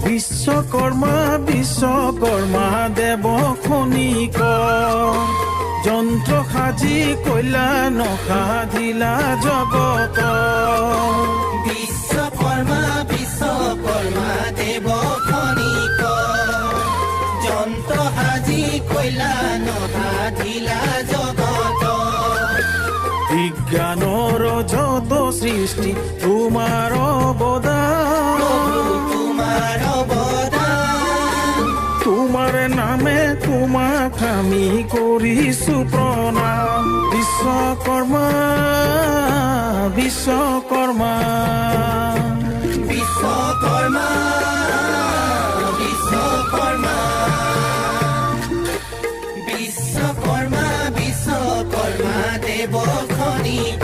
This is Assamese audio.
বিশ্বকৰ্মা বিশ্বকৰ্মা দেৱ খনিক যন্ত্ৰ সাজি কইলা নসাধিলা জগত বিশ্বকৰ্মা বিশ্বকৰ্মা দেৱ খনিক যন্ত্ৰ সাজি কইলা নসাধিলা জগত বিজ্ঞানৰ যত সৃষ্টি তোমাৰ অৱদান তোমাৰ অৱদান তোমাৰ নামে তোমাক আমি কৰিছো প্ৰণাম বিশ্বকৰ্মা বিশ্বকৰ্মা বিশ্বকৰ্মা বিশ্বকৰ্মা বিশ্বকৰ্মা বিশ্বকৰ্মা দেৱ খনিক